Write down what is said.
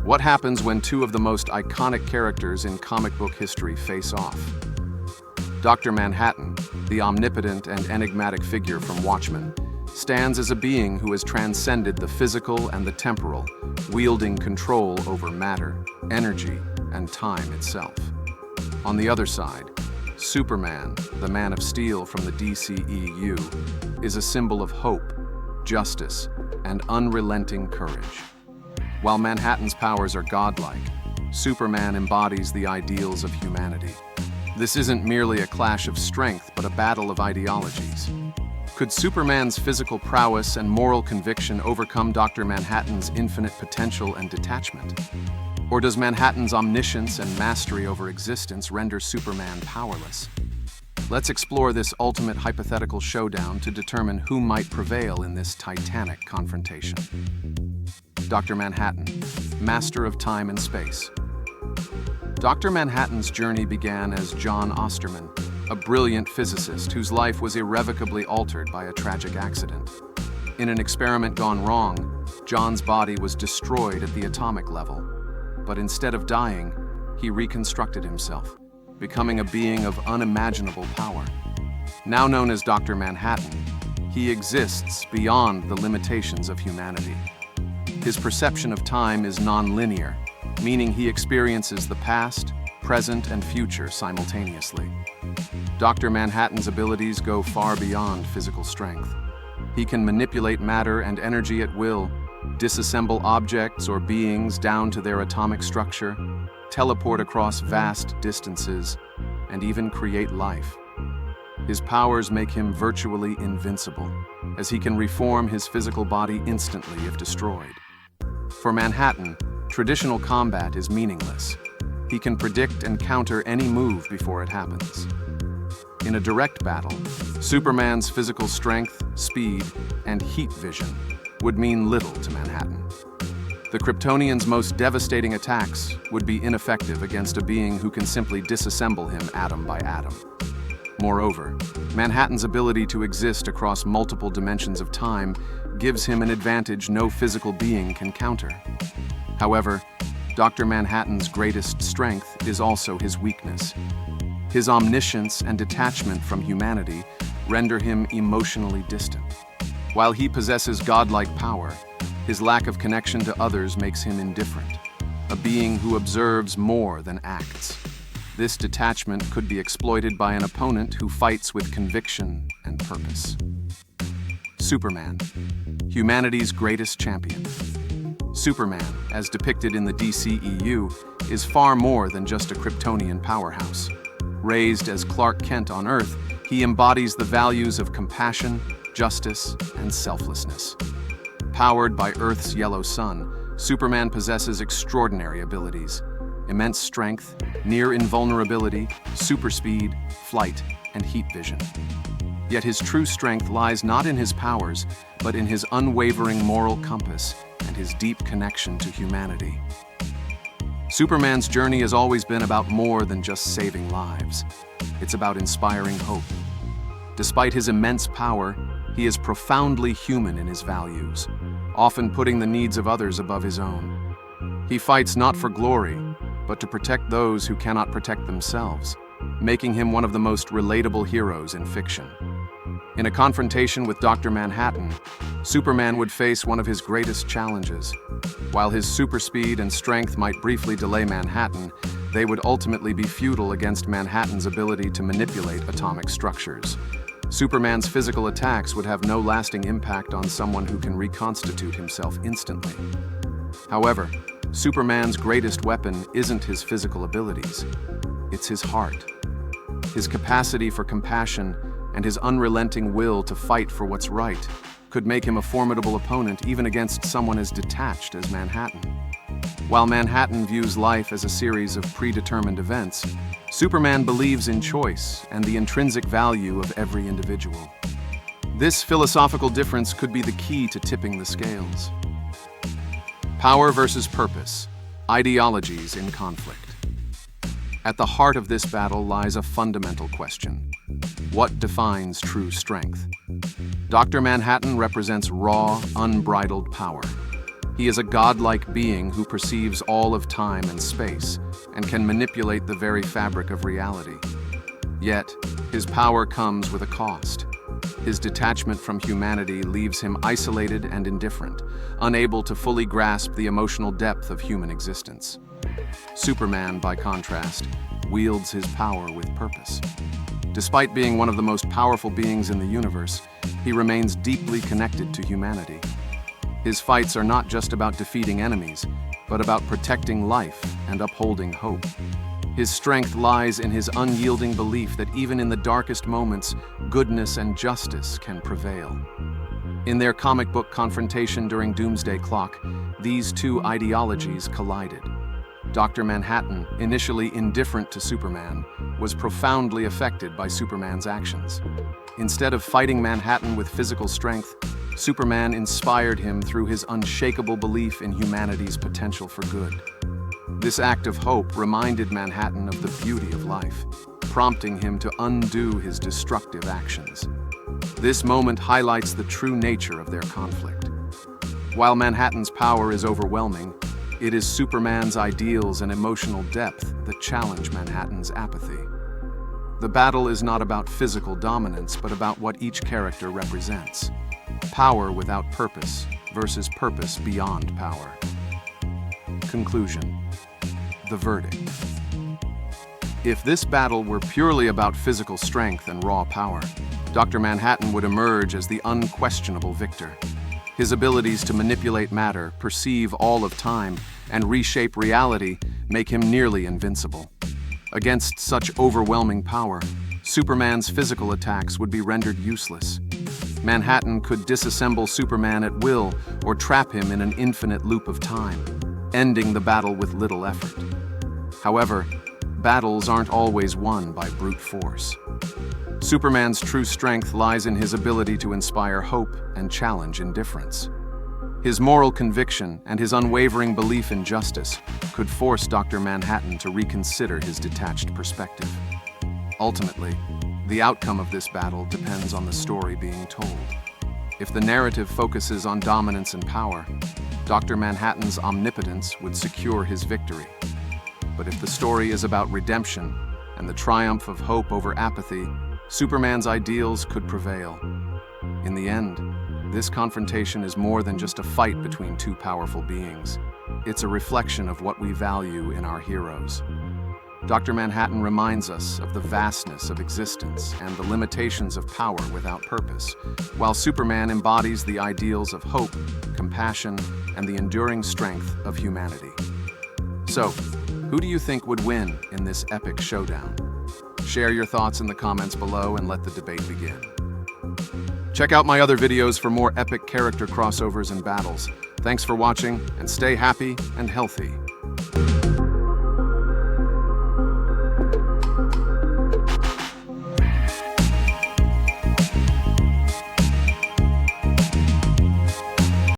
What happens when two of the most iconic characters in comic book history face off? Dr. Manhattan, the omnipotent and enigmatic figure from Watchmen, stands as a being who has transcended the physical and the temporal, wielding control over matter, energy, and time itself. On the other side, Superman, the Man of Steel from the DCEU, is a symbol of hope, justice, and unrelenting courage. While Manhattan's powers are godlike, Superman embodies the ideals of humanity. This isn't merely a clash of strength, but a battle of ideologies. Could Superman's physical prowess and moral conviction overcome Dr. Manhattan's infinite potential and detachment? Or does Manhattan's omniscience and mastery over existence render Superman powerless? Let's explore this ultimate hypothetical showdown to determine who might prevail in this titanic confrontation. Dr. Manhattan, master of time and space. Dr. Manhattan's journey began as John Osterman, a brilliant physicist whose life was irrevocably altered by a tragic accident. In an experiment gone wrong, John's body was destroyed at the atomic level. But instead of dying, he reconstructed himself, becoming a being of unimaginable power. Now known as Dr. Manhattan, he exists beyond the limitations of humanity. His perception of time is non-linear, meaning he experiences the past, present, and future simultaneously. Dr. Manhattan's abilities go far beyond physical strength. He can manipulate matter and energy at will, disassemble objects or beings down to their atomic structure, teleport across vast distances, and even create life. His powers make him virtually invincible, as he can reform his physical body instantly if destroyed. For Manhattan, traditional combat is meaningless. He can predict and counter any move before it happens. In a direct battle, Superman's physical strength, speed, and heat vision would mean little to Manhattan. The Kryptonian's most devastating attacks would be ineffective against a being who can simply disassemble him atom by atom. Moreover, Manhattan's ability to exist across multiple dimensions of time gives him an advantage no physical being can counter. However, Dr. Manhattan's greatest strength is also his weakness. His omniscience and detachment from humanity render him emotionally distant. While he possesses godlike power, his lack of connection to others makes him indifferent, a being who observes more than acts. This detachment could be exploited by an opponent who fights with conviction and purpose. Superman, humanity's greatest champion. Superman, as depicted in the DCEU, is far more than just a Kryptonian powerhouse. Raised as Clark Kent on Earth, he embodies the values of compassion, justice, and selflessness. Powered by Earth's yellow sun, Superman possesses extraordinary abilities: immense strength, near invulnerability, super speed, flight, and heat vision. Yet his true strength lies not in his powers, but in his unwavering moral compass and his deep connection to humanity. Superman's journey has always been about more than just saving lives. It's about inspiring hope. Despite his immense power, he is profoundly human in his values, often putting the needs of others above his own. He fights not for glory, but to protect those who cannot protect themselves, making him one of the most relatable heroes in fiction. In a confrontation with Dr. Manhattan, Superman would face one of his greatest challenges. While his super speed and strength might briefly delay Manhattan, they would ultimately be futile against Manhattan's ability to manipulate atomic structures. Superman's physical attacks would have no lasting impact on someone who can reconstitute himself instantly. However, Superman's greatest weapon isn't his physical abilities, it's his heart. His capacity for compassion and his unrelenting will to fight for what's right could make him a formidable opponent even against someone as detached as Manhattan. While Manhattan views life as a series of predetermined events, Superman believes in choice and the intrinsic value of every individual. This philosophical difference could be the key to tipping the scales. Power versus purpose, ideologies in conflict. At the heart of this battle lies a fundamental question: what defines true strength? Dr. Manhattan represents raw, unbridled power. He is a godlike being who perceives all of time and space and can manipulate the very fabric of reality. Yet, his power comes with a cost. His detachment from humanity leaves him isolated and indifferent, unable to fully grasp the emotional depth of human existence. Superman, by contrast, wields his power with purpose. Despite being one of the most powerful beings in the universe, he remains deeply connected to humanity. His fights are not just about defeating enemies, but about protecting life and upholding hope. His strength lies in his unyielding belief that even in the darkest moments, goodness and justice can prevail. In their comic book confrontation during Doomsday Clock, these two ideologies collided. Dr. Manhattan, initially indifferent to Superman, was profoundly affected by Superman's actions. Instead of fighting Manhattan with physical strength, Superman inspired him through his unshakable belief in humanity's potential for good. This act of hope reminded Manhattan of the beauty of life, prompting him to undo his destructive actions. This moment highlights the true nature of their conflict. While Manhattan's power is overwhelming, it is Superman's ideals and emotional depth that challenge Manhattan's apathy. The battle is not about physical dominance, but about what each character represents. Power without purpose versus purpose beyond power. Conclusion. The verdict. If this battle were purely about physical strength and raw power, Dr. Manhattan would emerge as the unquestionable victor. His abilities to manipulate matter, perceive all of time, and reshape reality make him nearly invincible. Against such overwhelming power, Superman's physical attacks would be rendered useless. Manhattan could disassemble Superman at will or trap him in an infinite loop of time, ending the battle with little effort. However, battles aren't always won by brute force. Superman's true strength lies in his ability to inspire hope and challenge indifference. His moral conviction and his unwavering belief in justice could force Dr. Manhattan to reconsider his detached perspective. Ultimately, the outcome of this battle depends on the story being told. If the narrative focuses on dominance and power, Dr. Manhattan's omnipotence would secure his victory. But if the story is about redemption and the triumph of hope over apathy, Superman's ideals could prevail. In the end, this confrontation is more than just a fight between two powerful beings. It's a reflection of what we value in our heroes. Dr. Manhattan reminds us of the vastness of existence and the limitations of power without purpose, while Superman embodies the ideals of hope, compassion, and the enduring strength of humanity. So, who do you think would win in this epic showdown? Share your thoughts in the comments below and let the debate begin. Check out my other videos for more epic character crossovers and battles. Thanks for watching, and stay happy and healthy.